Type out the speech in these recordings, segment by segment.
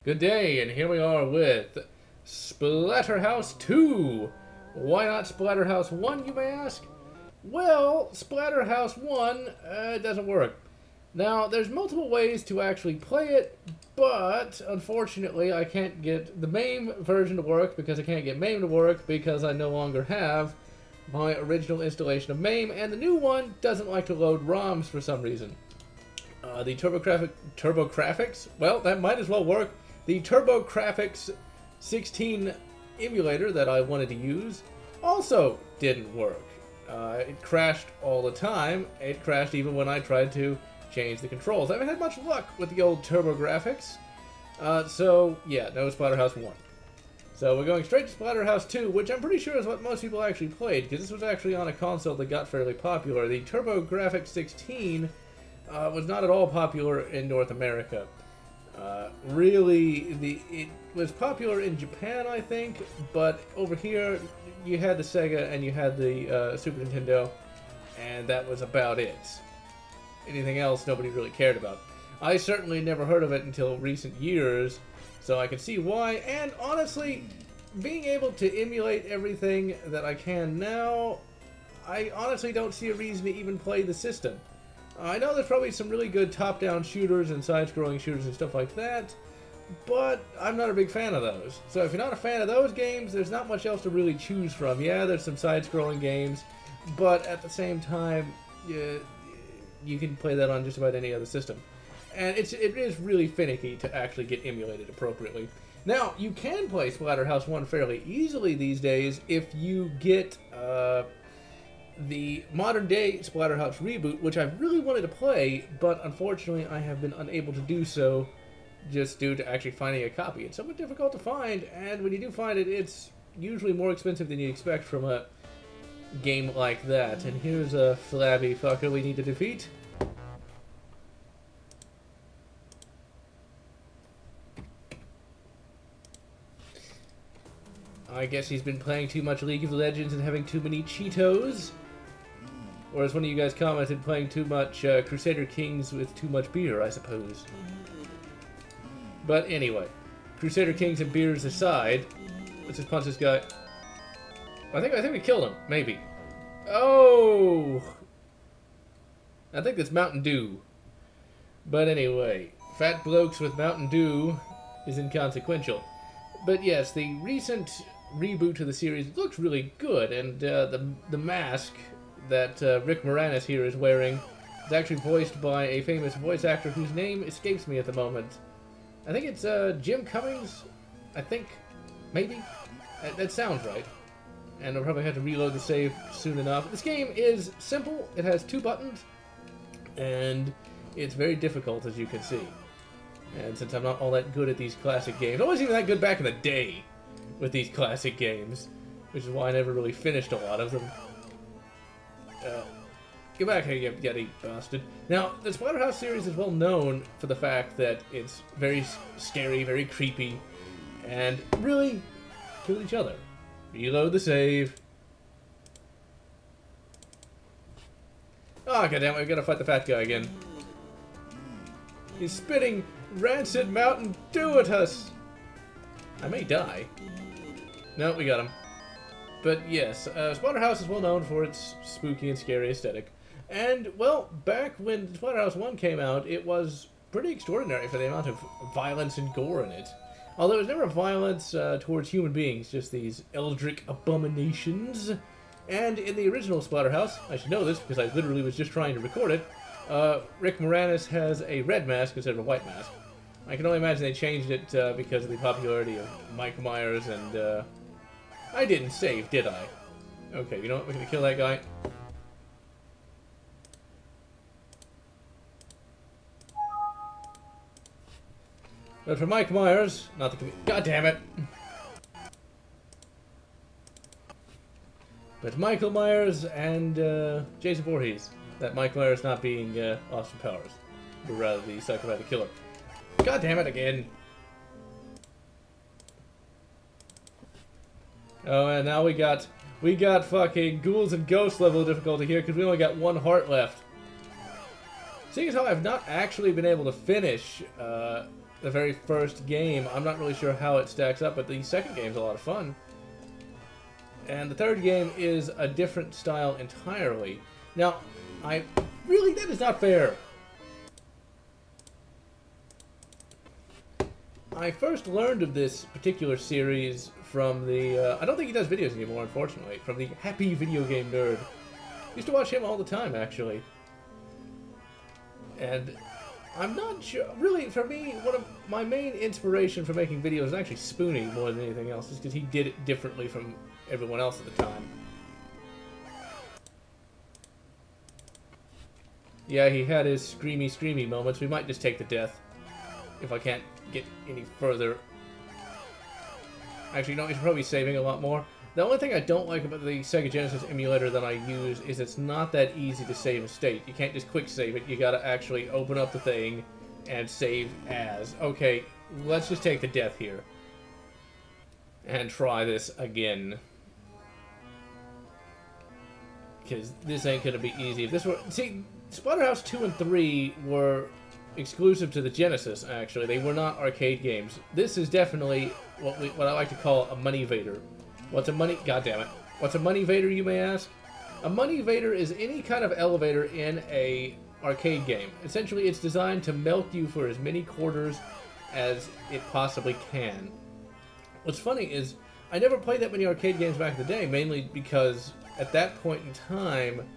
Good day, and here we are with Splatterhouse 2. Why not Splatterhouse 1, you may ask? Well, Splatterhouse 1 doesn't work. Now, there's multiple ways to actually play it, but unfortunately I can't get the MAME version to work because I can't get MAME to work because I no longer have my original installation of MAME, and the new one doesn't like to load ROMs for some reason. The TurboGrafx, well, that might as well work. The TurboGrafx 16 emulator that I wanted to use also didn't work. It crashed all the time. It crashed even when I tried to change the controls. I haven't had much luck with the old TurboGrafx. So, yeah, no Splatterhouse 1. So we're going straight to Splatterhouse 2, which I'm pretty sure is what most people actually played, because this was actually on a console that got fairly popular. The TurboGrafx 16 was not at all popular in North America. It was popular in Japan, I think, but over here you had the Sega and you had the Super Nintendo, and that was about it. Anything else nobody really cared about. I certainly never heard of it until recent years, so I can see why, and honestly, being able to emulate everything that I can now, I honestly don't see a reason to even play the system. I know there's probably some really good top-down shooters and side-scrolling shooters and stuff like that, but I'm not a big fan of those. So if you're not a fan of those games, there's not much else to really choose from. Yeah, there's some side-scrolling games, but at the same time, you can play that on just about any other system. And it is really finicky to actually get emulated appropriately. Now, you can play Splatterhouse 1 fairly easily these days if you get the modern-day Splatterhouse reboot, which I really wanted to play, but unfortunately I have been unable to do so just due to actually finding a copy. It's somewhat difficult to find, and when you do find it, it's usually more expensive than you expect from a game like that. And here's a flabby fucker we need to defeat. I guess he's been playing too much League of Legends and having too many Cheetos. Or as one of you guys commented, playing too much Crusader Kings with too much beer, I suppose. But anyway, Crusader Kings and beers aside, let's just punch this guy. I think we killed him, maybe. Oh! I think that's Mountain Dew. But anyway, fat blokes with Mountain Dew is inconsequential. But yes, the recent reboot to the series looks really good, and the mask that Rick Moranis here is wearing is actually voiced by a famous voice actor whose name escapes me at the moment. I think it's Jim Cummings, I think, maybe? That sounds right. And I'll probably have to reload the save soon enough. This game is simple, it has 2 buttons, and it's very difficult, as you can see. And since I'm not all that good at these classic games, I wasn't even that good back in the day with these classic games, which is why I never really finished a lot of them. Get back here, you yeti bastard. Now, the Splatterhouse series is well known for the fact that it's very scary, very creepy, and really kill each other. Reload the save. Oh, goddammit, we gotta fight the fat guy again. He's spitting rancid Mountain Dew at us. I may die. No, we got him. But yes, Splatterhouse is well known for its spooky and scary aesthetic. And, well, back when Splatterhouse 1 came out, it was pretty extraordinary for the amount of violence and gore in it. Although it was never violence towards human beings, just these eldritch abominations. And in the original Splatterhouse, I should know this because I literally was just trying to record it, Rick Moranis has a red mask instead of a white mask. I can only imagine they changed it because of the popularity of Mike Myers and, I didn't save, did I? Okay, you know what? We're gonna kill that guy. But for Mike Myers, not the... God damn it! But Michael Myers and Jason Voorhees. That Mike Myers not being Austin Powers, but rather the psychopathic killer. God damn it again! Oh, and now we got fucking ghouls and ghosts level difficulty here because we only got 1 heart left. Seeing as how I've not actually been able to finish the very first game. I'm not really sure how it stacks up, but the second game's a lot of fun. And the third game is a different style entirely. Now, that is not fair. I first learned of this particular series from the, I don't think he does videos anymore, unfortunately, from the Happy Video Game Nerd. Used to watch him all the time, actually. And I'm not sure, really, for me, one of my main inspiration for making videos is actually Spoonie more than anything else, just because he did it differently from everyone else at the time. Yeah, he had his screamy moments. We might just take the death if I can't get any further. Actually, no, he's probably saving a lot more. The only thing I don't like about the Sega Genesis emulator that I use is it's not that easy to save a state. You can't just quick save it. You gotta actually open up the thing and save as. Okay, let's just take the death here. And try this again. Because this ain't gonna be easy. If this were... See, Splatterhouse 2 and 3 were exclusive to the Genesis, actually. They were not arcade games. This is definitely what I like to call a money vader. What's a money... God damn it. What's a money vader, you may ask? A money vader is any kind of elevator in a arcade game. Essentially, it's designed to milk you for as many quarters as it possibly can. What's funny is, I never played that many arcade games back in the day, mainly because at that point in time,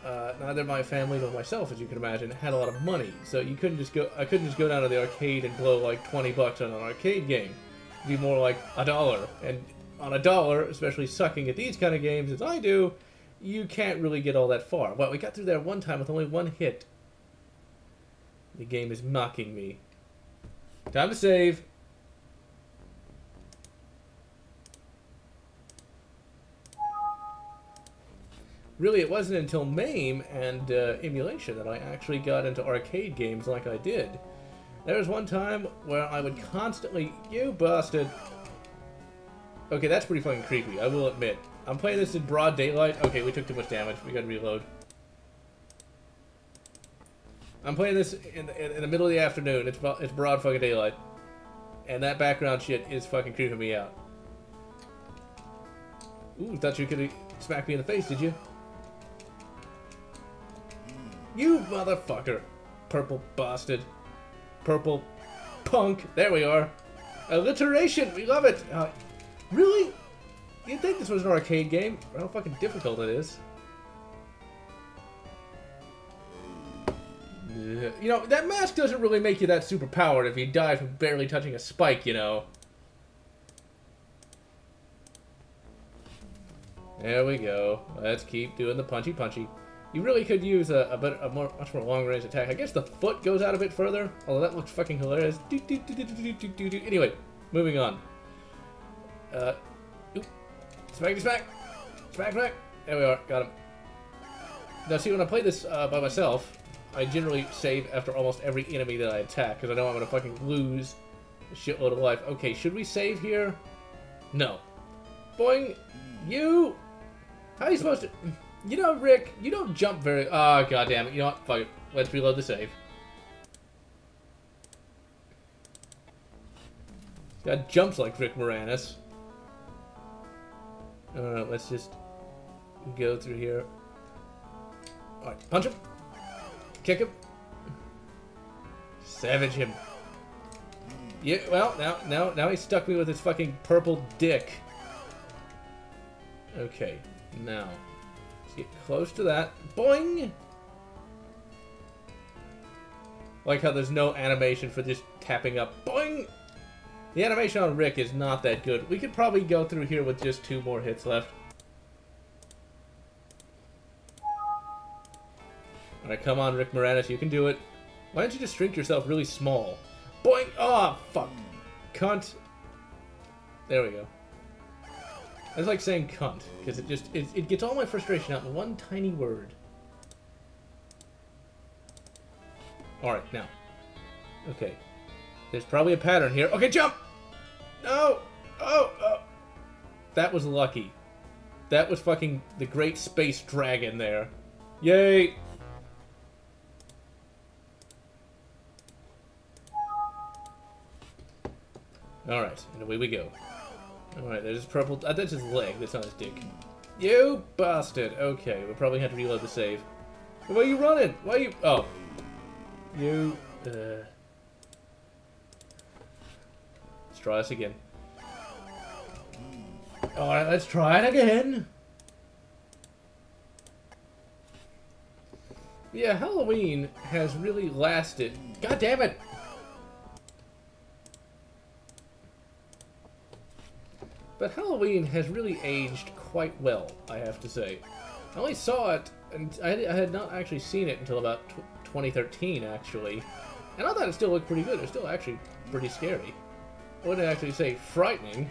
neither my family nor myself, as you can imagine, had a lot of money. So you couldn't just go. I couldn't just go down to the arcade and blow like 20 bucks on an arcade game. It'd be more like $1. And on $1, especially sucking at these kind of games as I do, you can't really get all that far. Well, we got through there one time with only one hit. The game is mocking me. Time to save. Really, it wasn't until MAME and emulation that I actually got into arcade games like I did. There was one time where I would constantly... You busted! Okay, that's pretty fucking creepy, I will admit. I'm playing this in broad daylight. Okay, we took too much damage. We gotta reload. I'm playing this in the middle of the afternoon. It's broad fucking daylight. And that background shit is fucking creeping me out. Ooh, thought you could smack me in the face, did you? You motherfucker. Purple bastard. Purple punk. There we are. Alliteration. We love it. Really? You'd think this was an arcade game. How fucking difficult it is. You know, that mask doesn't really make you that super powered if you die from barely touching a spike, you know. There we go. Let's keep doing the punchy. You really could use a much more long-range attack. I guess the foot goes out a bit further, although that looks fucking hilarious. Anyway, moving on. Smack. There we are. Got him. Now, see, when I play this by myself, I generally save after almost every enemy that I attack, because I know I'm going to fucking lose a shitload of life. Okay, should we save here? No. Boing! You! How are you supposed to... You know, Rick, you don't jump very... Oh, goddammit. You know what? Fuck it. Let's reload the save. Got jumps like Rick Moranis. Alright, let's just go through here. Alright, punch him. Kick him. Savage him. Yeah, well, now he stuck me with his fucking purple dick. Okay, now... Get close to that. Boing! Like how there's no animation for just tapping up. Boing! The animation on Rick is not that good. We could probably go through here with just 2 more hits left. Alright, come on, Rick Moranis, you can do it. Why don't you just shrink yourself really small? Boing! Oh, fuck. Cunt. There we go. It's like saying cunt, because it gets all my frustration out in one tiny word. Alright, now. Okay. There's probably a pattern here. Okay, jump! No! Oh! That was lucky. That was fucking the great space dragon there. Yay! Alright, and away we go. Alright, there's purple... that's his leg, that's not his dick. You bastard! Okay, we'll probably have to reload the save. Why are you running? Why are you... oh. You... let's try this again. Alright, let's try it again! Yeah, Halloween has really lasted... God damn it! But Halloween has really aged quite well, I have to say. I only saw it, and I had not actually seen it until about 2013, actually. And I thought it still looked pretty good. It was still actually pretty scary. I wouldn't actually say frightening.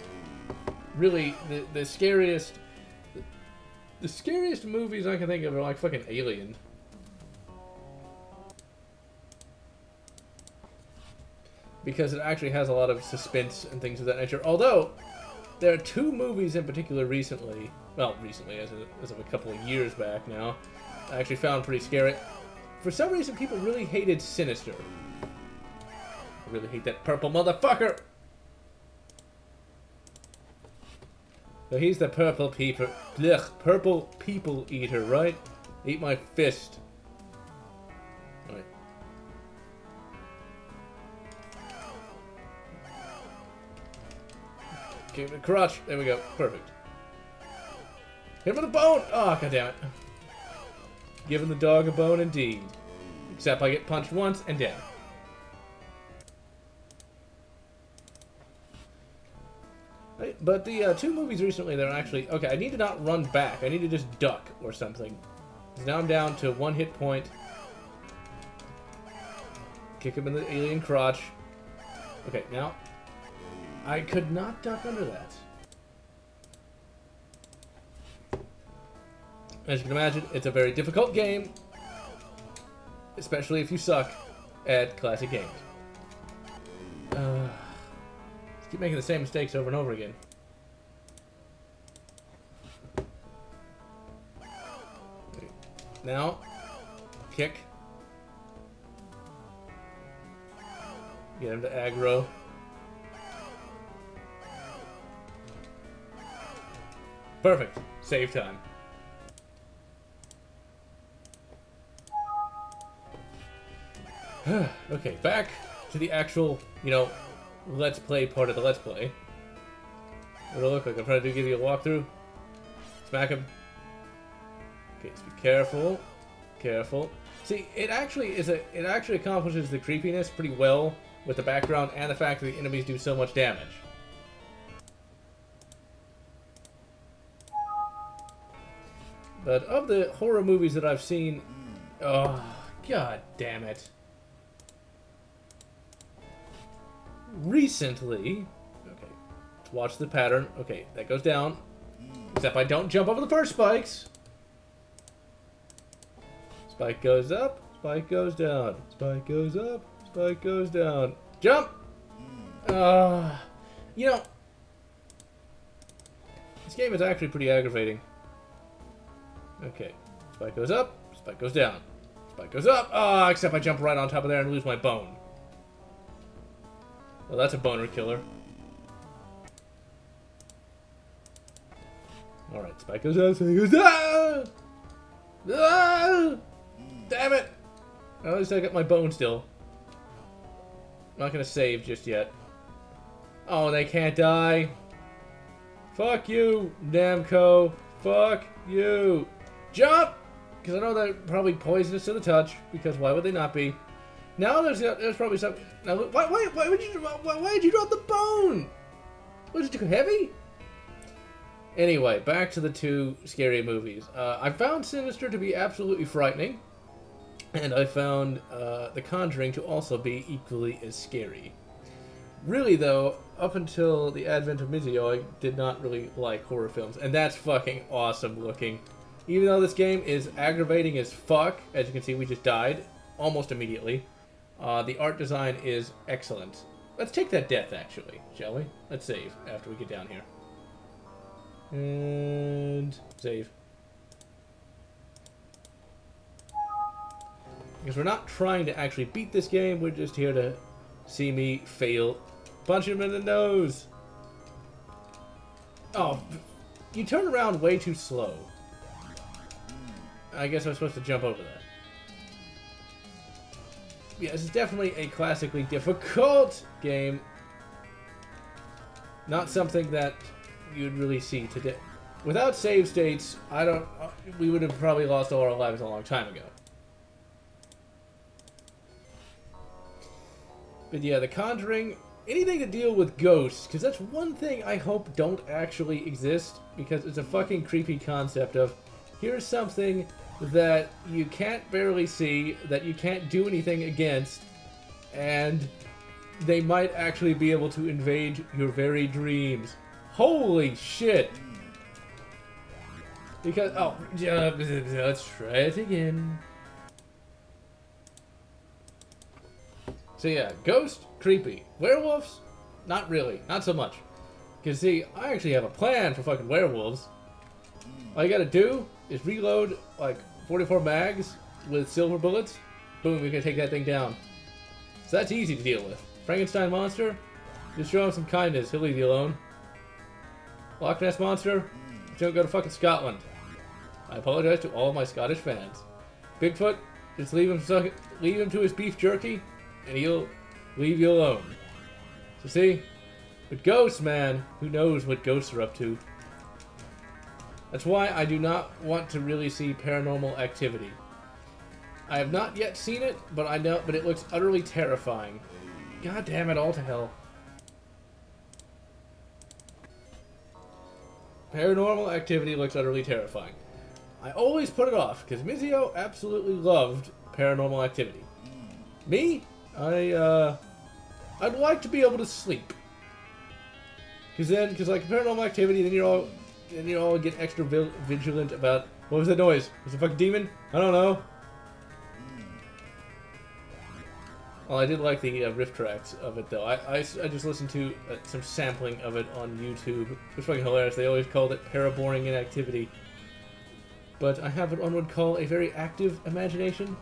Really, the scariest... The scariest movies I can think of are like fucking Alien. Because it actually has a lot of suspense and things of that nature. Although... there are two movies in particular recently, well, recently, as of a couple of years back now, I actually found pretty scary. For some reason, people really hated Sinister. I really hate that purple motherfucker! So he's the purple people, blech, purple people eater, right? Eat my fist. Alright. Give him the crotch. There we go. Perfect. Hit him with a bone! Oh, goddammit. Giving the dog a bone indeed. Except I get punched once and dead. Right, but the two movies recently, they're actually... okay, I need to not run back. I need to just duck or something. So now I'm down to 1 hit point. Kick him in the alien crotch. Okay, now... I could not duck under that. As you can imagine, it's a very difficult game. Especially if you suck at classic games. Keep making the same mistakes over and over again. Now, kick. Get him to aggro. Perfect. Save time. Okay, back to the actual, Let's Play part of the Let's Play. What do it look like? I'm trying to give you a walkthrough. Smack him. Okay, so be careful. Careful. See, it actually accomplishes the creepiness pretty well with the background and the fact that the enemies do so much damage. But of the horror movies that I've seen, oh, god damn it. Recently, okay, let's watch the pattern. Okay, that goes down. Except I don't jump over the first spikes. Spike goes up, spike goes down, spike goes up, spike goes down. Jump! This game is actually pretty aggravating. Okay, spike goes up, spike goes down, spike goes up. Ah, except I jump right on top of there and lose my bone. Well, that's a boner killer. Alright, spike goes up, spike goes down! Ah! Damn it! At least I got my bone still. I'm not gonna save just yet. Oh, they can't die. Fuck you, Namco. Fuck you. Jump! Because I know they're probably poisonous to the touch. Because why would they not be? Now there's probably some. Now why did you drop the bone? Was it too heavy? Anyway, back to the two scary movies. I found Sinister to be absolutely frightening, and I found The Conjuring to also be equally as scary. Really, though, up until the advent of Mizio, I did not really like horror films, and that's fucking awesome looking. Even though this game is aggravating as fuck, as you can see, we just died almost immediately. The art design is excellent. Let's take that death, actually, shall we? Let's save after we get down here. And save. Because we're not trying to actually beat this game, we're just here to see me fail Punch him in the nose. Oh, you turn around way too slow. I guess I'm supposed to jump over that. Yeah, this is definitely a classically difficult game. Not something that you'd really see today. Without save states, we would have probably lost all our lives a long time ago. But yeah, The Conjuring, anything to deal with ghosts, because that's one thing I hope don't actually exist, because it's a fucking creepy concept of, here's something that you can't barely see, that you can't do anything against, and they might actually be able to invade your very dreams. Holy shit! Because, oh, let's try it again. So yeah, ghost, creepy. Werewolves, not really, not so much. Because see, I actually have a plan for fucking werewolves. All you gotta do is reload like 44 mags with silver bullets. Boom, we can take that thing down. So that's easy to deal with. Frankenstein monster, just show him some kindness, he'll leave you alone. Loch Ness monster, don't go to fucking Scotland. I apologize to all of my Scottish fans. Bigfoot, just leave him to his beef jerky, and he'll leave you alone. So see, but ghosts, man, who knows what ghosts are up to? That's why I do not want to really see Paranormal Activity. I have not yet seen it, but I know, but it looks utterly terrifying. God damn it all to hell. Paranormal Activity looks utterly terrifying. I always put it off, because Mizio absolutely loved Paranormal Activity. Me? I'd like to be able to sleep. Because like Paranormal Activity, then you all get extra vigilant about, what was that noise? Was it a fucking demon? I don't know. Well, I did like the riff tracks of it, though. I just listened to some sampling of it on YouTube. It was fucking hilarious. They always called it Paraboring Inactivity. But I have what one would call a very active imagination.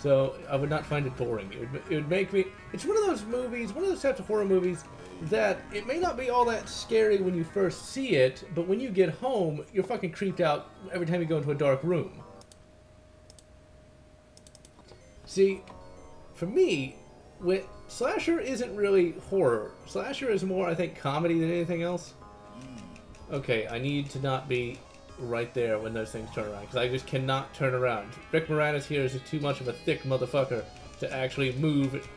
So I would not find it boring. It would make me... It's one of those movies, one of those types of horror movies, that it may not be all that scary when you first see it, but when you get home, you're fucking creeped out every time you go into a dark room. See, for me, slasher isn't really horror. Slasher is more, I think, comedy than anything else. Okay, I need to not be right there when those things turn around, because I just cannot turn around. Rick Moranis here is too much of a thick motherfucker to actually move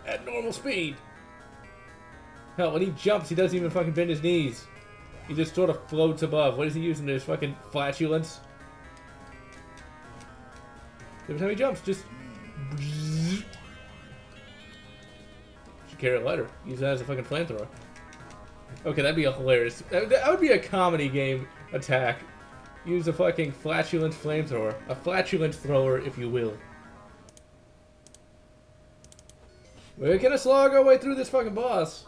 at normal speed. Hell, when he jumps, he doesn't even fucking bend his knees. He just sort of floats above. What is he using? His fucking flatulence? Every time he jumps, just... Should carry a lighter. Use that as a fucking flamethrower. Okay, that'd be a hilarious... That would be a comedy game attack. Use a fucking flatulent flamethrower. A flatulent thrower, if you will. We're gonna slog our way through this fucking boss.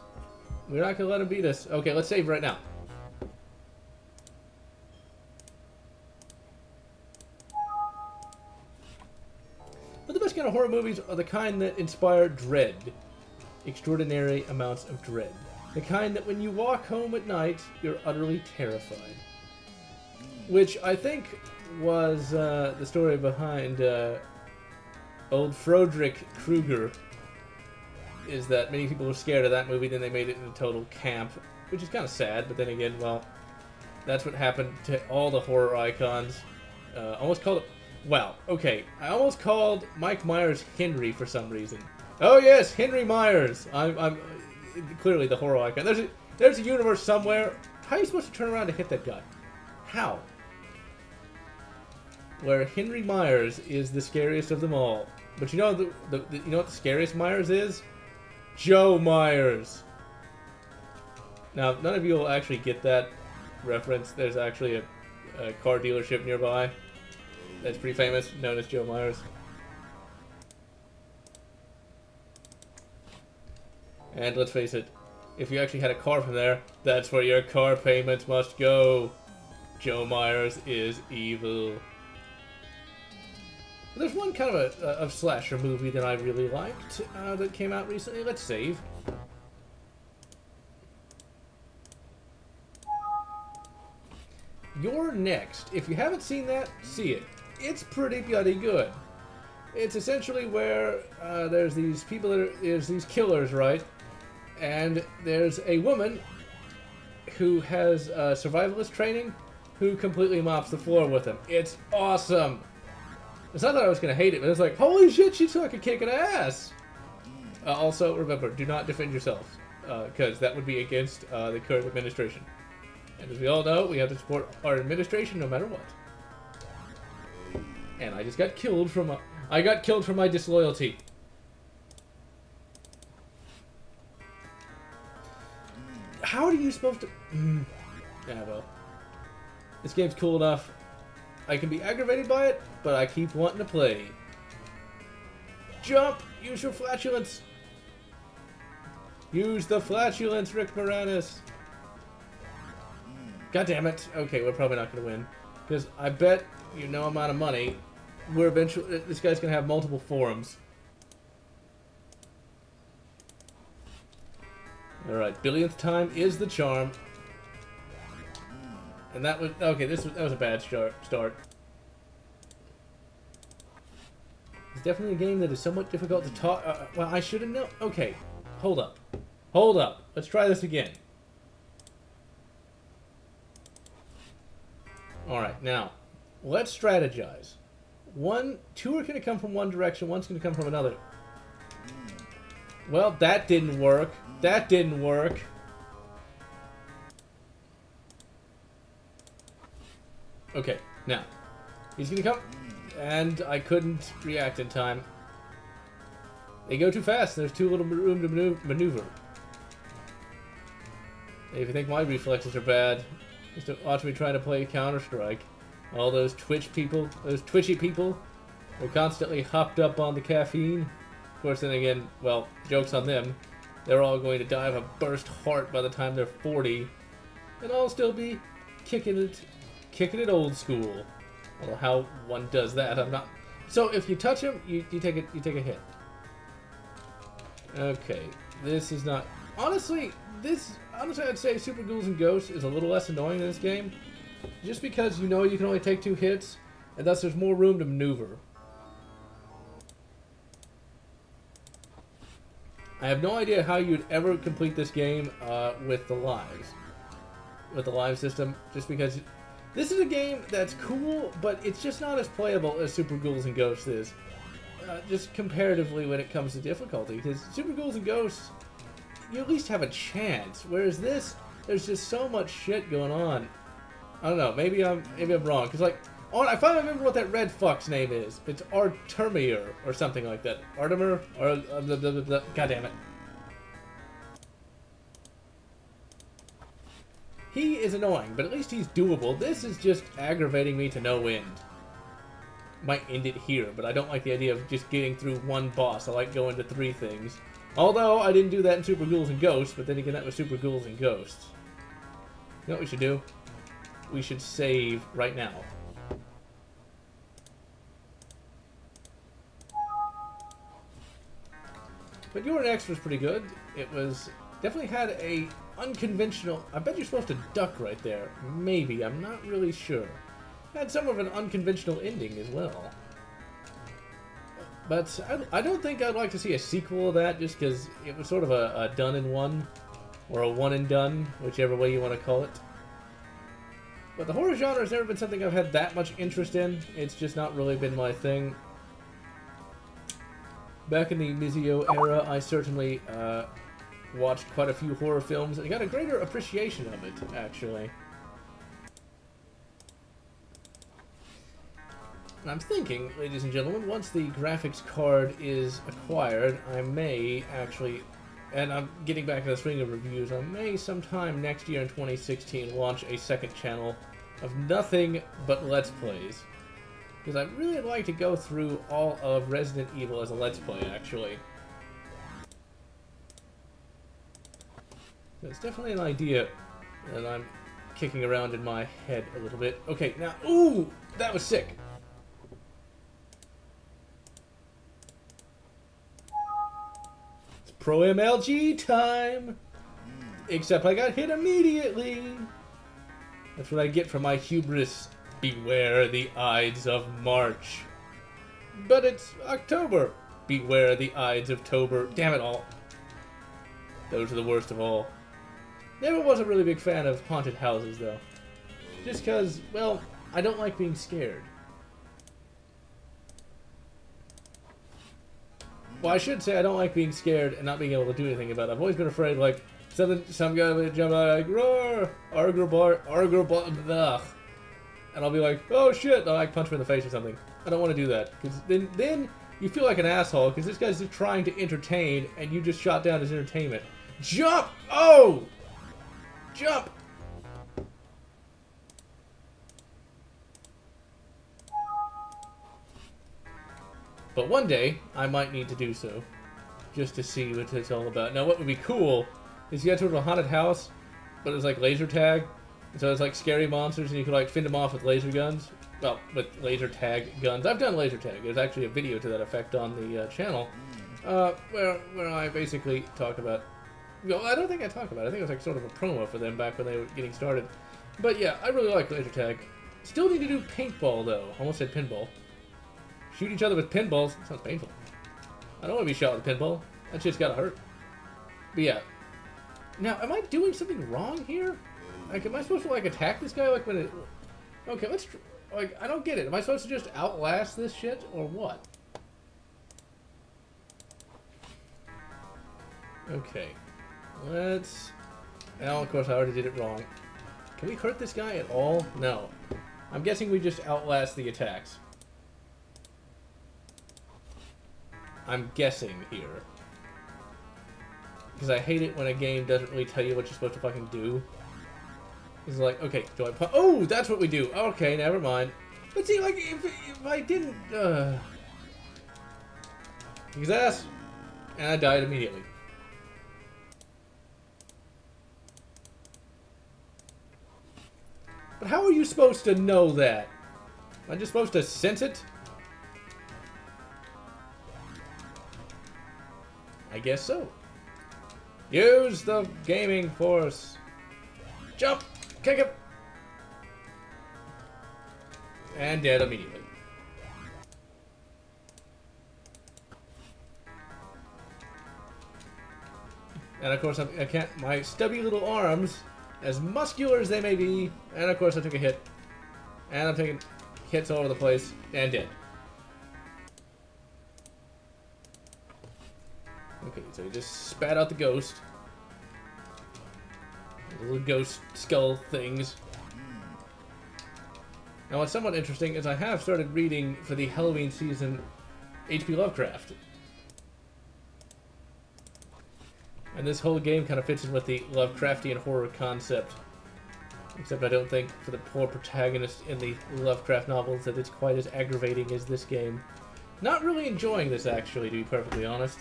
We're not gonna let him beat us. Okay, let's save right now. But the best kind of horror movies are the kind that inspire dread. Extraordinary amounts of dread. The kind that when you walk home at night, you're utterly terrified. Which I think was the story behind old Frederick Krueger. Is that many people were scared of that movie, then they made it into total camp. Which is kind of sad, but then again, well, that's what happened to all the horror icons. Almost called it... Well, okay, I almost called Mike Myers Henry for some reason. Oh yes, Henry Myers! I'm clearly the horror icon. There's a universe somewhere. How are you supposed to turn around to hit that guy? How? Where Henry Myers is the scariest of them all. But you know you know what the scariest Myers is? Joe Myers. Now, none of you will actually get that reference. There's actually a car dealership nearby that's pretty famous, known as Joe Myers. And let's face it, if you actually had a car from there, that's where your car payments must go. Joe Myers is evil. There's one kind of a slasher movie that I really liked that came out recently. Let's save. You're Next. If you haven't seen that, see it. It's pretty bloody good. It's essentially where there's these people there's these killers, right? And there's a woman who has survivalist training who completely mops the floor with them. It's awesome. It's not that I was going to hate it, but it's like, holy shit, she's like a kick in the ass. Also, remember, do not defend yourselves, because that would be against the current administration. And as we all know, we have to support our administration no matter what. And I just got killed from I got killed for my disloyalty. How are you supposed to... Yeah, well. This game's cool enough. I can be aggravated by it, but I keep wanting to play. Jump! Use your flatulence! Use the flatulence, Rick Moranis! God damn it. Okay, we're probably not going to win. Because I bet you no amount of money, we're eventually... This guy's going to have multiple forums. Alright, billionth time is the charm. And that was... Okay, that was a bad start. It's definitely a game that is somewhat difficult to talk... well, I should have known... Okay, hold up. Hold up. Let's try this again. Alright, now, let's strategize. Two are going to come from one direction, one's going to come from another. Well, that didn't work. That didn't work. Okay, now, he's going to come, and I couldn't react in time. They go too fast, there's too little room to maneuver. If you think my reflexes are bad, just watch me trying to play Counter-Strike. All those twitchy people, are constantly hopped up on the caffeine. Of course, then again, well, joke's on them. They're all going to die of a burst heart by the time they're 40. And I'll still be kicking it old school. Although how one does that, I'm not... So if you touch him, you take a hit. Okay, this is not... Honestly, I'd say Super Ghouls and Ghosts is a little less annoying in this game. Just because you know you can only take 2 hits, and thus there's more room to maneuver. I have no idea how you'd ever complete this game with the lives. With the live system, just because... This is a game that's cool, but it's just not as playable as Super Ghouls and Ghosts is. Just comparatively when it comes to difficulty, because Super Ghouls and Ghosts, you at least have a chance, whereas this, there's just so much shit going on. I don't know, maybe I'm wrong, because like, I finally remember what that red fuck's name is. It's Artemir, or something like that. Artemir? Or, God damn it. He is annoying, but at least he's doable. This is just aggravating me to no end. Might end it here, but I don't like the idea of just getting through one boss. I like going to 3 things. Although, I didn't do that in Super Ghouls and Ghosts, but then again, that was Super Ghouls and Ghosts. You know what we should do? We should save right now. But Your Next was pretty good. It was... Definitely had a unconventional... I bet you're supposed to duck right there. Maybe. I'm not really sure. Had some of an unconventional ending as well. But I don't think I'd like to see a sequel of that, just because it was sort of a done-in-one. Or a one-and-done, whichever way you want to call it. But the horror genre has never been something I've had that much interest in. It's just not really been my thing. Back in the Mizio era, I certainly watched quite a few horror films and got a greater appreciation of it, actually. And I'm thinking, ladies and gentlemen, once the graphics card is acquired, I may actually, and I'm getting back to the swing of reviews, I may sometime next year in 2016 launch a second channel of nothing but Let's Plays. Because I'd really like to go through all of Resident Evil as a Let's Play, actually. So it's definitely an idea that I'm kicking around in my head a little bit. Okay, now, ooh, that was sick. It's Pro MLG time! Except I got hit immediately! That's what I get for my hubris. Beware the Ides of March. But it's October. Beware the Ides of Tober. Damn it all. Those are the worst of all. Never was a really big fan of haunted houses, though. Just because, well, I don't like being scared. Well, I should say I don't like being scared and not being able to do anything about it. I've always been afraid, like, some guy would jump out like, roar, ugh. And I'll be like, oh shit, and I'll like punch him in the face or something. I don't want to do that, because then you feel like an asshole, because this guy's just trying to entertain, and you just shot down his entertainment. Jump! Oh! Jump! But one day, I might need to do so. Just to see what it's all about. Now, what would be cool is you got to a haunted house, but it was like laser tag. So it's like scary monsters, and you could like fend them off with laser guns. Well, with laser tag guns. I've done laser tag. There's actually a video to that effect on the channel, where I basically talk about. Well, I don't think I talked about it. I think it was like sort of a promo for them back when they were getting started. But yeah, I really like laser tag. Still need to do paintball though. Almost said pinball. Shoot each other with pinballs. That sounds painful. I don't want to be shot with a pinball. That shit's gotta hurt. But yeah. Now, am I doing something wrong here? Like, am I supposed to, like, attack this guy, like, when it... Okay, let's... Like, I don't get it. Am I supposed to just outlast this shit, or what? Okay. Let's... Now, of course, I already did it wrong. Can we hurt this guy at all? No. I'm guessing we just outlast the attacks. I'm guessing here. Because I hate it when a game doesn't really tell you what you're supposed to fucking do. It's like, okay, do I put... Oh, that's what we do. Okay, never mind. But see, like, if I didn't... His ass. And I died immediately. But how are you supposed to know that? Am I just supposed to sense it? I guess so. Use the gaming force. Jump! Kick him! And dead immediately. And of course I can't... My stubby little arms, as muscular as they may be, and of course I took a hit. And I'm taking hits all over the place, and dead. Okay, so he just spat out the ghost. The little ghost skull things. Now what's somewhat interesting is I have started reading for the Halloween season H.P. Lovecraft. And this whole game kind of fits in with the Lovecraftian horror concept. Except I don't think for the poor protagonist in the Lovecraft novels that it's quite as aggravating as this game. Not really enjoying this actually, to be perfectly honest.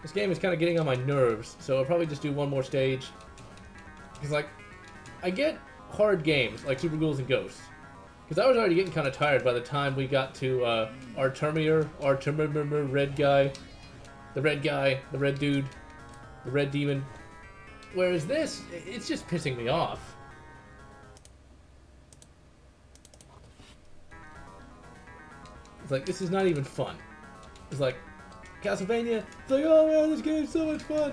This game is kind of getting on my nerves, so I'll probably just do one more stage. Because, like, I get hard games, like Super Ghouls and Ghosts. Because I was already getting kind of tired by the time we got to Artemir, red guy, the red dude, the red demon. Whereas this, it's just pissing me off. It's like, this is not even fun. It's like, Castlevania, it's like, oh man, this game's so much fun.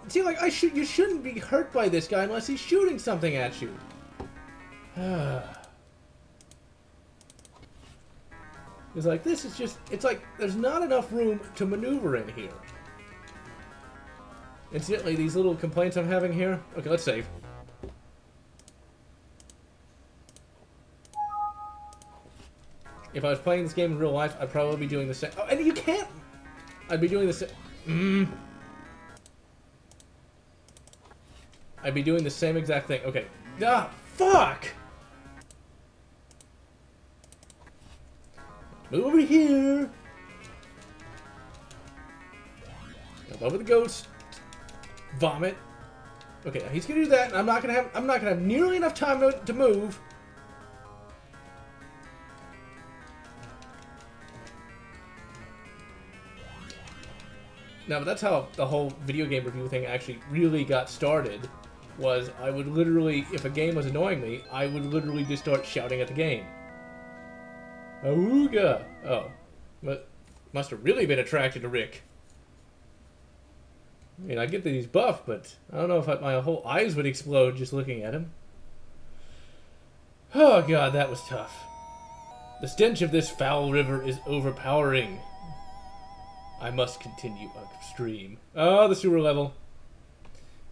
See, like, you shouldn't be hurt by this guy unless he's shooting something at you. It's like, this is just, it's like, there's not enough room to maneuver in here. Incidentally, these little complaints I'm having here, okay, let's save. If I was playing this game in real life, I'd probably be doing the same. Oh, and you can't! I'd be doing the same. I'd be doing the same exact thing. Okay. Ah, fuck! Move over here. Jump over the ghost. Vomit. Okay, he's gonna do that, and I'm not gonna have nearly enough time to move. No, but that's how the whole video game review thing actually really got started. Was I would literally, if a game was annoying me, I would literally just start shouting at the game. Awooga! Oh. But must have really been attracted to Rick. I mean, I get that he's buff, but I don't know if my whole eyes would explode just looking at him. Oh god, that was tough. The stench of this foul river is overpowering. I must continue upstream. Oh, the sewer level.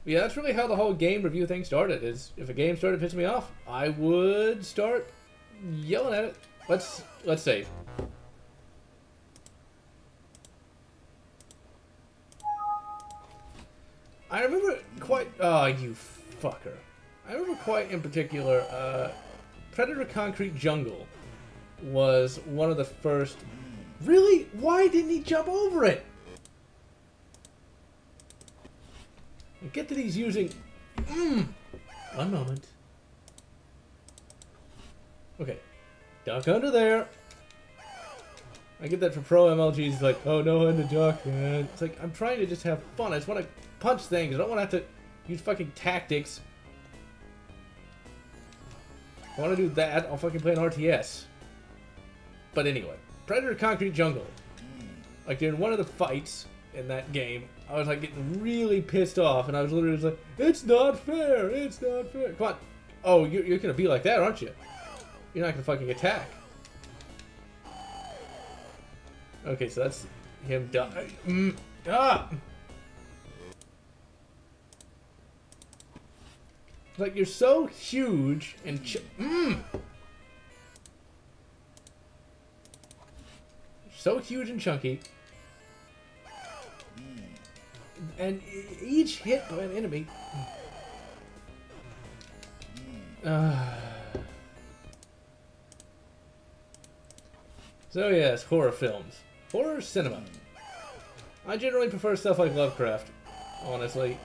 Yeah, that's really how the whole game review thing started, is if a game started pissing me off, I would start yelling at it. Let's save. I remember quite... Oh, you fucker. I remember quite in particular, Predator Concrete Jungle was one of the first... Really? Why didn't he jump over it? I get that he's using... One moment. Okay. Duck under there. I get that for pro MLGs, it's like, oh, no one to duck, man. It's like, I'm trying to just have fun. I just want to punch things. I don't want to have to use fucking tactics. If I want to do that, I'll fucking play an RTS. But anyway, Predator Concrete Jungle. Like, during one of the fights in that game, I was like getting really pissed off, and I was literally just like, it's not fair, it's not fair. Come on. Oh, you're gonna be like that, aren't you? You're not gonna fucking attack. Okay, so that's him dying. Like, you're so huge and so huge and chunky. And each hit by an enemy... So yes, horror films. Horror cinema. I generally prefer stuff like Lovecraft, honestly.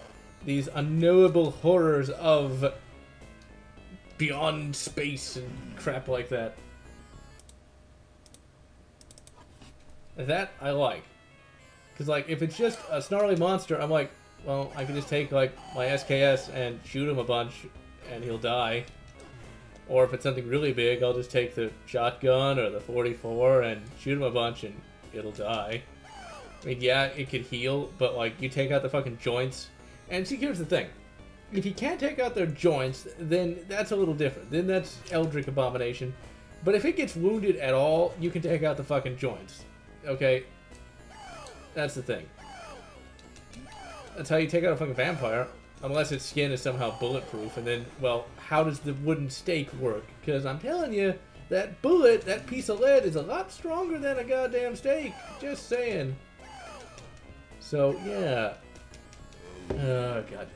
These unknowable horrors of beyond space and crap like that. That I like. Because, like, if it's just a snarly monster, I'm like, well, I can just take, like, my SKS and shoot him a bunch, and he'll die. Or if it's something really big, I'll just take the shotgun or the 44 and shoot him a bunch, and it'll die. I mean, yeah, it could heal, but, like, you take out the fucking joints. And see, here's the thing. If you can't take out their joints, then that's a little different. Then that's Eldritch Abomination. But if it gets wounded at all, you can take out the fucking joints. Okay? That's the thing. That's how you take out a fucking vampire. Unless its skin is somehow bulletproof. And then, well, how does the wooden stake work? Because I'm telling you, that bullet, that piece of lead, is a lot stronger than a goddamn stake. Just saying. So, yeah. Oh, god.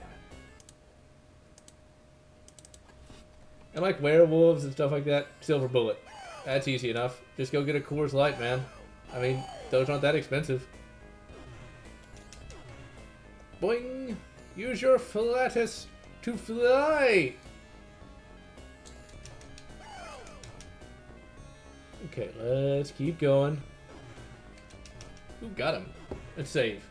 And like werewolves and stuff like that, silver bullet. That's easy enough. Just go get a Coors Light, man. I mean, those aren't that expensive. Boing! Use your flatus to fly! Okay, let's keep going. Ooh, got him. Let's save.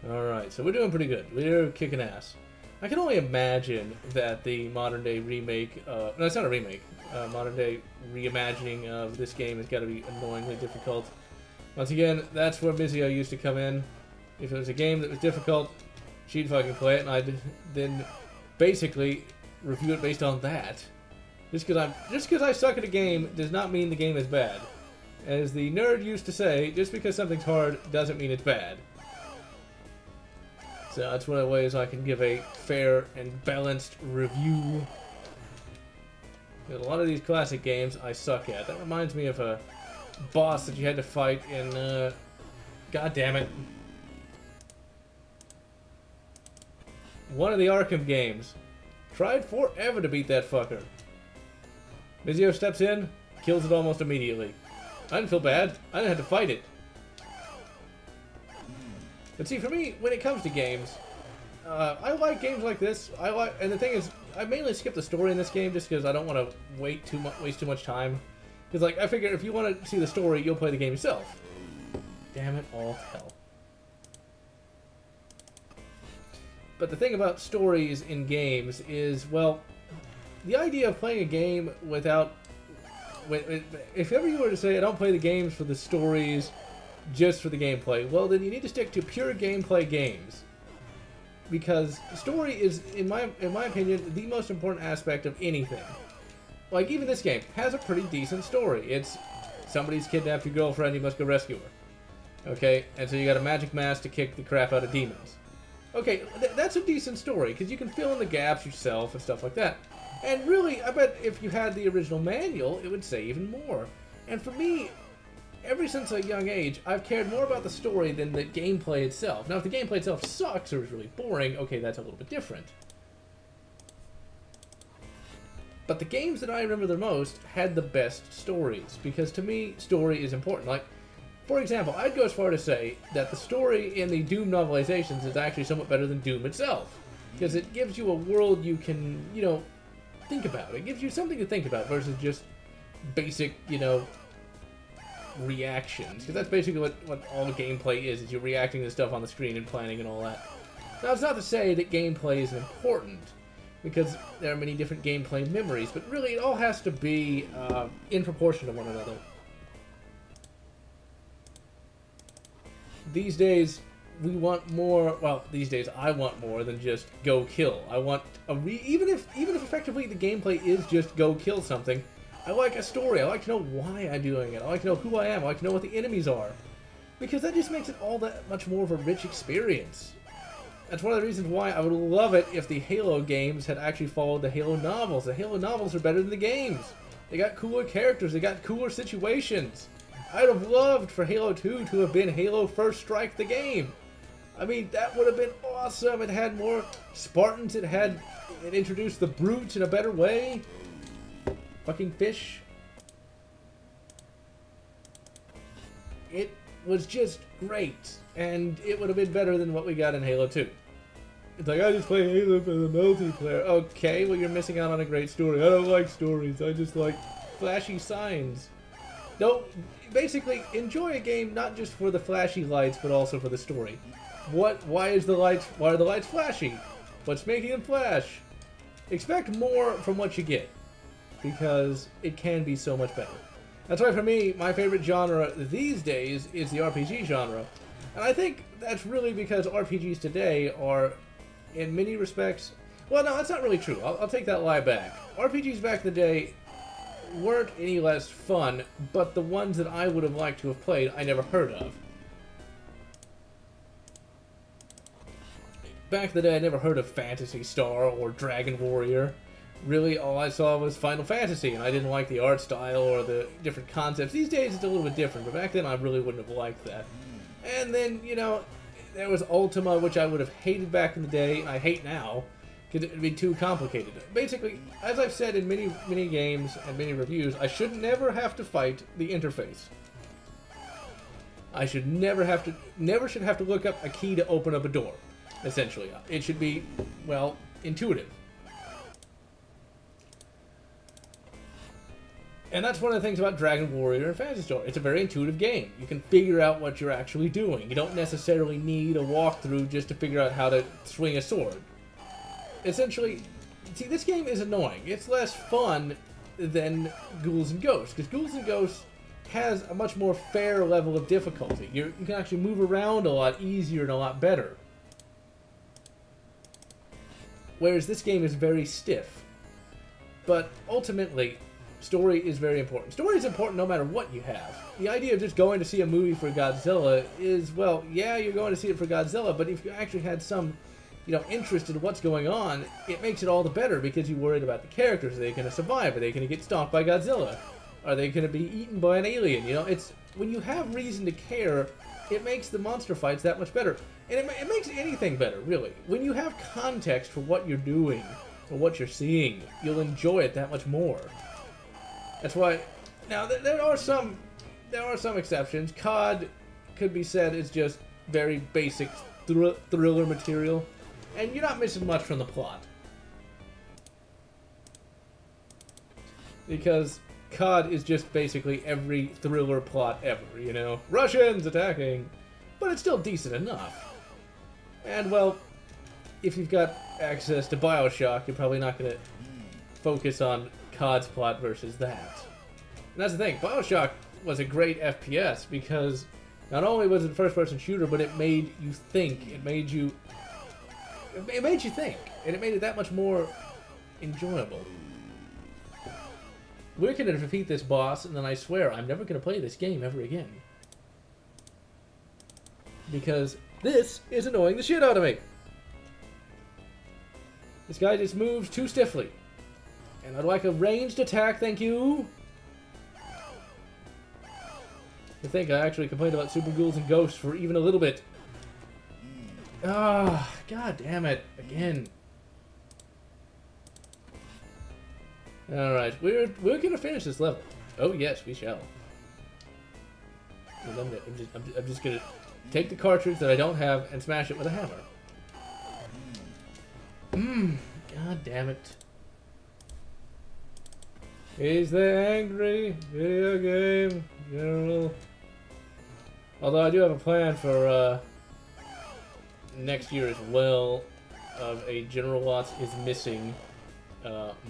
Alright, so we're doing pretty good. We're kicking ass. I can only imagine that the modern day remake, no, it's not a remake, modern day reimagining of this game has got to be annoyingly difficult. Once again, that's where Mizio used to come in. If it was a game that was difficult, she'd fucking play it, and I'd then basically review it based on that. Just because I suck at a game does not mean the game is bad. As the nerd used to say, just because something's hard doesn't mean it's bad. So that's one of the ways I can give a fair and balanced review. A lot of these classic games I suck at. That reminds me of a boss that you had to fight in, God damn it. One of the Arkham games. Tried forever to beat that fucker. Mizio steps in, kills it almost immediately. I didn't feel bad. I didn't have to fight it. But see, for me, when it comes to games, I like games like this. And the thing is, I mainly skip the story in this game just because I don't want to waste too much time. Because, like, I figure if you want to see the story, you'll play the game yourself. Damn it all to hell. But the thing about stories in games is, well, the idea of playing a game without... If ever you were to say, I don't play the games for the stories, just for the gameplay, well, then you need to stick to pure gameplay games. Because story is, in my opinion, the most important aspect of anything. Like, even this game has a pretty decent story. It's somebody's kidnapped your girlfriend, you must go rescue her. Okay? And so you got a magic mask to kick the crap out of demons. Okay, that's a decent story, because you can fill in the gaps yourself and stuff like that. And really, I bet if you had the original manual, it would say even more. And for me, ever since a young age, I've cared more about the story than the gameplay itself. Now, if the gameplay itself sucks or is really boring, okay, that's a little bit different. But the games that I remember the most had the best stories, because to me, story is important. Like, for example, I'd go as far to say that the story in the Doom novelizations is actually somewhat better than Doom itself. Because it gives you a world you can, you know, think about. It gives you something to think about versus just basic, you know, reactions. Because that's basically what all gameplay is you're reacting to stuff on the screen and planning and all that. Now, it's not to say that gameplay isn't important, because there are many different gameplay memories, but really it all has to be in proportion to one another. These days, we want more, well, these days I want more than just go kill. I want a even if effectively the gameplay is just go kill something, I like a story. I like to know why I'm doing it. I like to know who I am. I like to know what the enemies are. Because that just makes it all that much more of a rich experience. That's one of the reasons why I would love it if the Halo games had actually followed the Halo novels. The Halo novels are better than the games. They got cooler characters. They got cooler situations. I'd have loved for Halo 2 to have been Halo First Strike the game. I mean, that would have been awesome. It had more Spartans. It introduced the brutes in a better way. Fucking fish. It was just great. And it would have been better than what we got in Halo 2. It's like, I just play Halo for the multiplayer. Okay, well, you're missing out on a great story. I don't like stories. I just like flashy signs. Don't basically enjoy a game not just for the flashy lights, but also for the story. Why are the lights flashy? What's making them flash? Expect more from what you get, because it can be so much better. That's why for me, my favorite genre these days is the RPG genre. And I think that's really because RPGs today are, in many respects... Well, no, that's not really true. I'll take that lie back. RPGs back in the day weren't any less fun, but the ones that I would have liked to have played, I never heard of. Back in the day, I never heard of Phantasy Star or Dragon Warrior. Really, all I saw was Final Fantasy, and I didn't like the art style or the different concepts. These days, it's a little bit different, but back then, I really wouldn't have liked that. And then, you know, there was Ultima, which I would have hated back in the day, and I hate now, because it would be too complicated. Basically, as I've said in many games and many reviews, I should never have to fight the interface. I should never should have to look up a key to open up a door, essentially. It should be, well, intuitive. And that's one of the things about Dragon Warrior and Phantasy Star. It's a very intuitive game. You can figure out what you're actually doing. You don't necessarily need a walkthrough just to figure out how to swing a sword. Essentially, see, this game is annoying. It's less fun than Ghouls and Ghosts, because Ghouls and Ghosts has a much more fair level of difficulty. You can actually move around a lot easier and a lot better. Whereas this game is very stiff. But ultimately, story is very important. Story is important no matter what you have. The idea of just going to see a movie for Godzilla is, well, yeah, you're going to see it for Godzilla, but if you actually had some, you know, interest in what's going on, it makes it all the better because you're worried about the characters. Are they going to survive? Are they going to get stalked by Godzilla? Are they going to be eaten by an alien? You know, it's when you have reason to care, it makes the monster fights that much better. And it makes anything better, really. When you have context for what you're doing or what you're seeing, you'll enjoy it that much more. That's why. Now there are some exceptions. COD could be said is just very basic thriller material, and you're not missing much from the plot. Because COD is just basically every thriller plot ever, you know? Russians attacking! But it's still decent enough. And, well, if you've got access to Bioshock, you're probably not going to focus on COD's plot versus that. And that's the thing, Bioshock was a great FPS because not only was it a first-person shooter, but it made you think. It made you think, and it made it that much more enjoyable. We're going to defeat this boss, and then I swear I'm never going to play this game ever again. Because this is annoying the shit out of me. This guy just moves too stiffly. And I'd like a ranged attack, thank you. I think I actually complained about super ghouls and ghosts for even a little bit. Ah, oh, god damn it. Again. Alright, we're gonna finish this level. Oh yes, we shall. I'm just gonna take the cartridge that I don't have and smash it with a hammer. God damn it. He's the angry video game general. Although I do have a plan for next year as well of a GeneralLotz is missing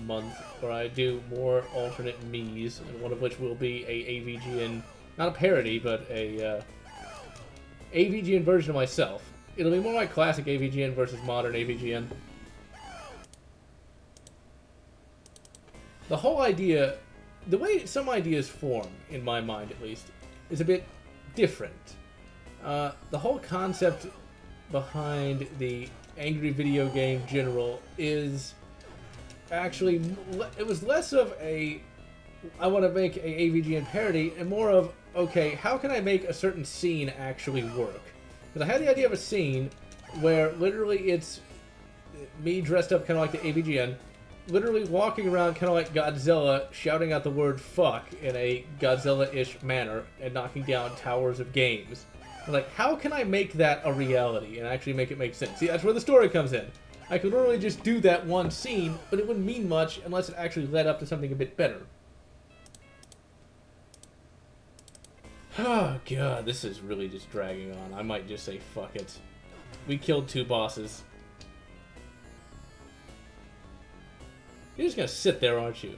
month where I do more alternate me's, and one of which will be a AVGN, not a parody, but a AVGN version of myself. It'll be more like classic AVGN versus modern AVGN. The whole idea, the way some ideas form, in my mind at least, is a bit different. The whole concept behind the angry video game general is actually, it was less of a, I want to make a AVGN parody, and more of, okay, how can I make a certain scene actually work? Because I had the idea of a scene where literally it's me dressed up kind of like the AVGN, literally walking around kind of like Godzilla, shouting out the word fuck in a Godzilla-ish manner and knocking down towers of games. Like, how can I make that a reality and actually make it make sense? See, that's where the story comes in. I could literally just do that one scene, but it wouldn't mean much unless it actually led up to something a bit better. Oh god, this is really just dragging on. I might just say fuck it. We killed 2 bosses. You're just gonna sit there, aren't you?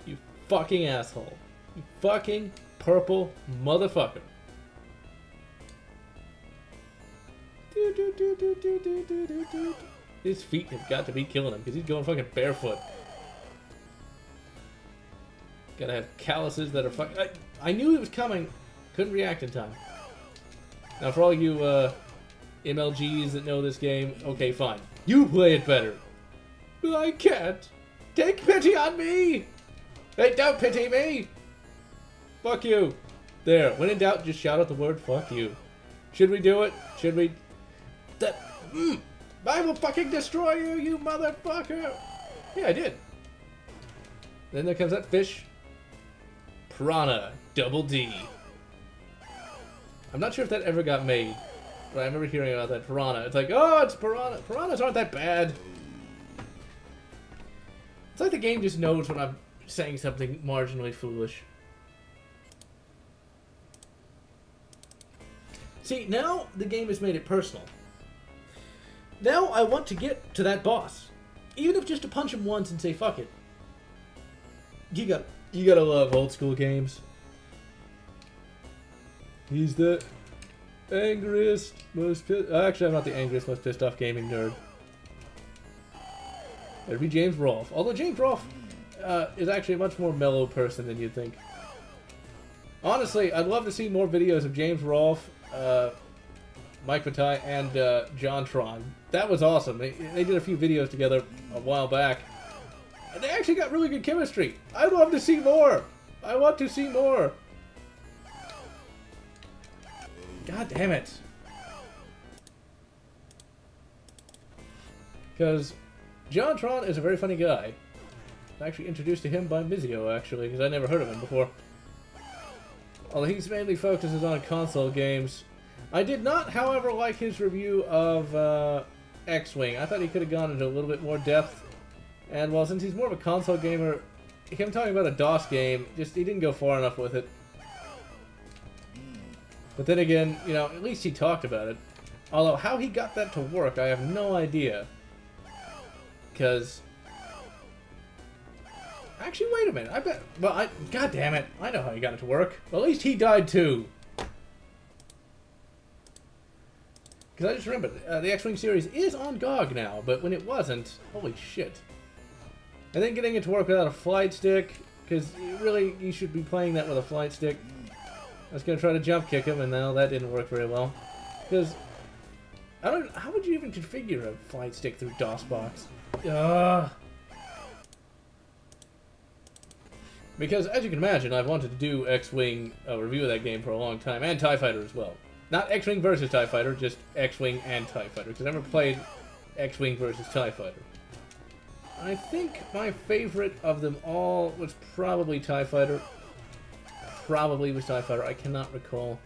You fucking asshole. You fucking purple motherfucker. His feet have got to be killing him because he's going fucking barefoot. Gotta have calluses that are fucking... I knew it was coming. Couldn't react in time. Now for all you MLGs that know this game, okay, fine. You play it better. But I can't. Take pity on me! Hey, don't pity me! Fuck you. There, when in doubt, just shout out the word fuck you. Should we do it? Should we... I will fucking destroy you, you motherfucker! Yeah, I did. Then there comes that fish. Piranha. Double D. I'm not sure if that ever got made, but I remember hearing about that piranha. It's like, oh, it's piranha. Piranhas aren't that bad. It's like the game just knows when I'm saying something marginally foolish. See, now the game has made it personal. Now I want to get to that boss. Even if just to punch him once and say, fuck it. You gotta love old school games. He's the angriest, most pissed... Actually, I'm not the angriest, most pissed off gaming nerd. It'd be James Rolfe. Although James Rolfe is actually a much more mellow person than you'd think. Honestly, I'd love to see more videos of James Rolfe, Mike Matai, and John Tron. That was awesome. They did a few videos together a while back. And they actually got really good chemistry. I'd love to see more. I want to see more. God damn it. Because John Tron is a very funny guy. I was actually introduced to him by Mizio, actually, because I never heard of him before. Although he mainly focuses on console games. I did not, however, like his review of X-Wing. I thought he could have gone into a little bit more depth. And, well, since he's more of a console gamer, him talking about a DOS game, just he didn't go far enough with it. But then again, you know, at least he talked about it. Although, how he got that to work, I have no idea. Because... Actually, wait a minute. I bet... Well, God damn it. I know how he got it to work. Well, at least he died too. Because I just remembered, the X-Wing series is on GOG now, but when it wasn't, holy shit. And then getting it to work without a flight stick, because really, you should be playing that with a flight stick. I was going to try to jump kick him, and now that didn't work very well. Because, I don't... How would you even configure a flight stick through DOSBox? Because, as you can imagine, I've wanted to do X-Wing, a review of that game for a long time, and TIE Fighter as well. Not X-Wing versus TIE Fighter, just X-Wing and TIE Fighter, because I never played X-Wing versus TIE Fighter. I think my favorite of them all was probably TIE Fighter. Probably was TIE Fighter, I cannot recall.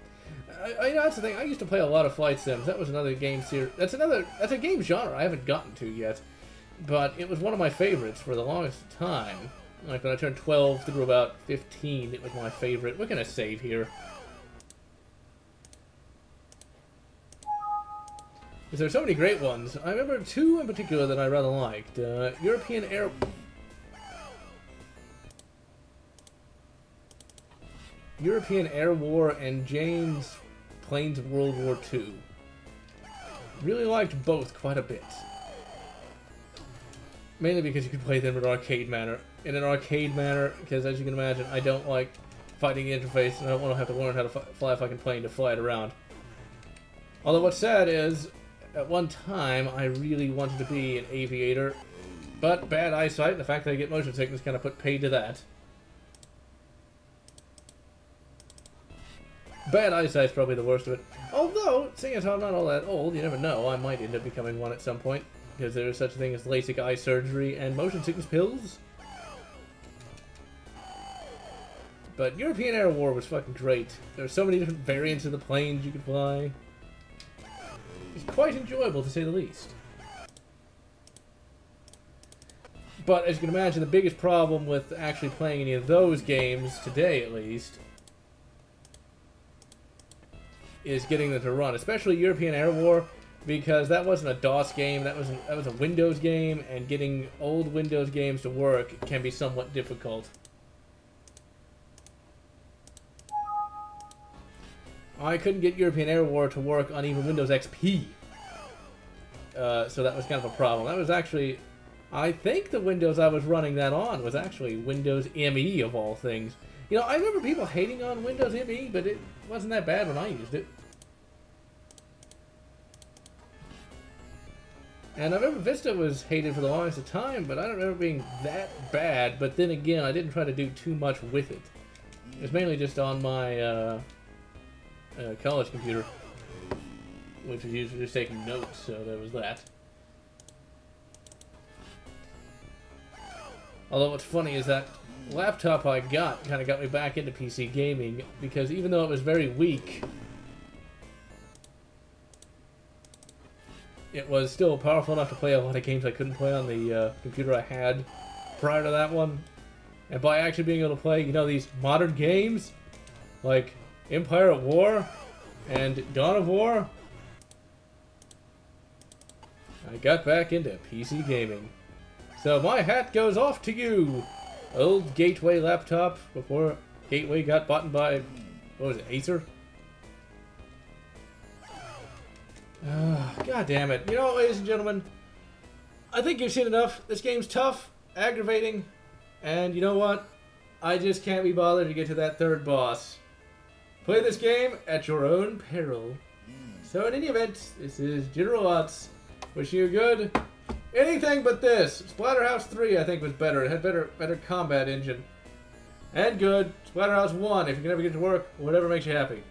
You know, that's the thing, I used to play a lot of flight sims. That was another game series. That's a game genre I haven't gotten to yet. But it was one of my favorites for the longest time. Like when I turned 12 through about 15, it was my favorite. We're gonna save here. Because there's so many great ones. I remember two in particular that I rather liked. European Air War and Jane's Planes of World War II. Really liked both quite a bit. Mainly because you could play them in an arcade manner. Because as you can imagine, I don't like fighting the interface, and I don't want to have to learn how to fly a fucking plane to fly it around. Although what's sad is, at one time, I really wanted to be an aviator, but bad eyesight and the fact that I get motion sickness kind of put paid to that. Bad eyesight's probably the worst of it. Although, seeing as how I'm not all that old, you never know, I might end up becoming one at some point. Because there is such a thing as LASIK eye surgery and motion sickness pills. But European Air War was fucking great. There were so many different variants of the planes you could fly. It's quite enjoyable, to say the least. But, as you can imagine, the biggest problem with actually playing any of those games, today at least, is getting them to run. Especially European Air War, because that wasn't a DOS game, that was a Windows game, and getting old Windows games to work can be somewhat difficult. I couldn't get European Air War to work on even Windows XP. So that was kind of a problem. That was actually... I think the Windows I was running that on was actually Windows ME, of all things. You know, I remember people hating on Windows ME, but it wasn't that bad when I used it. And I remember Vista was hated for the longest of time, but I don't remember being that bad. But then again, I didn't try to do too much with it. It was mainly just on my college computer, which was used for just taking notes, so there was that. Although what's funny is that laptop I got kind of got me back into PC gaming, because even though it was very weak, it was still powerful enough to play a lot of games I couldn't play on the computer I had prior to that one. And by actually being able to play, you know, these modern games, like Empire at War and Dawn of War, I got back into PC gaming. So my hat goes off to you, old Gateway laptop, before Gateway got bought by, what was it, Acer? God damn it. You know what, ladies and gentlemen? I think you've seen enough. This game's tough, aggravating, and you know what? I just can't be bothered to get to that third boss. Play this game at your own peril. So in any event, this is GeneralLotz. Wishing you good. Anything but this. Splatterhouse 3, I think, was better. It had better combat engine. And good. Splatterhouse 1, if you can ever get to work, whatever makes you happy.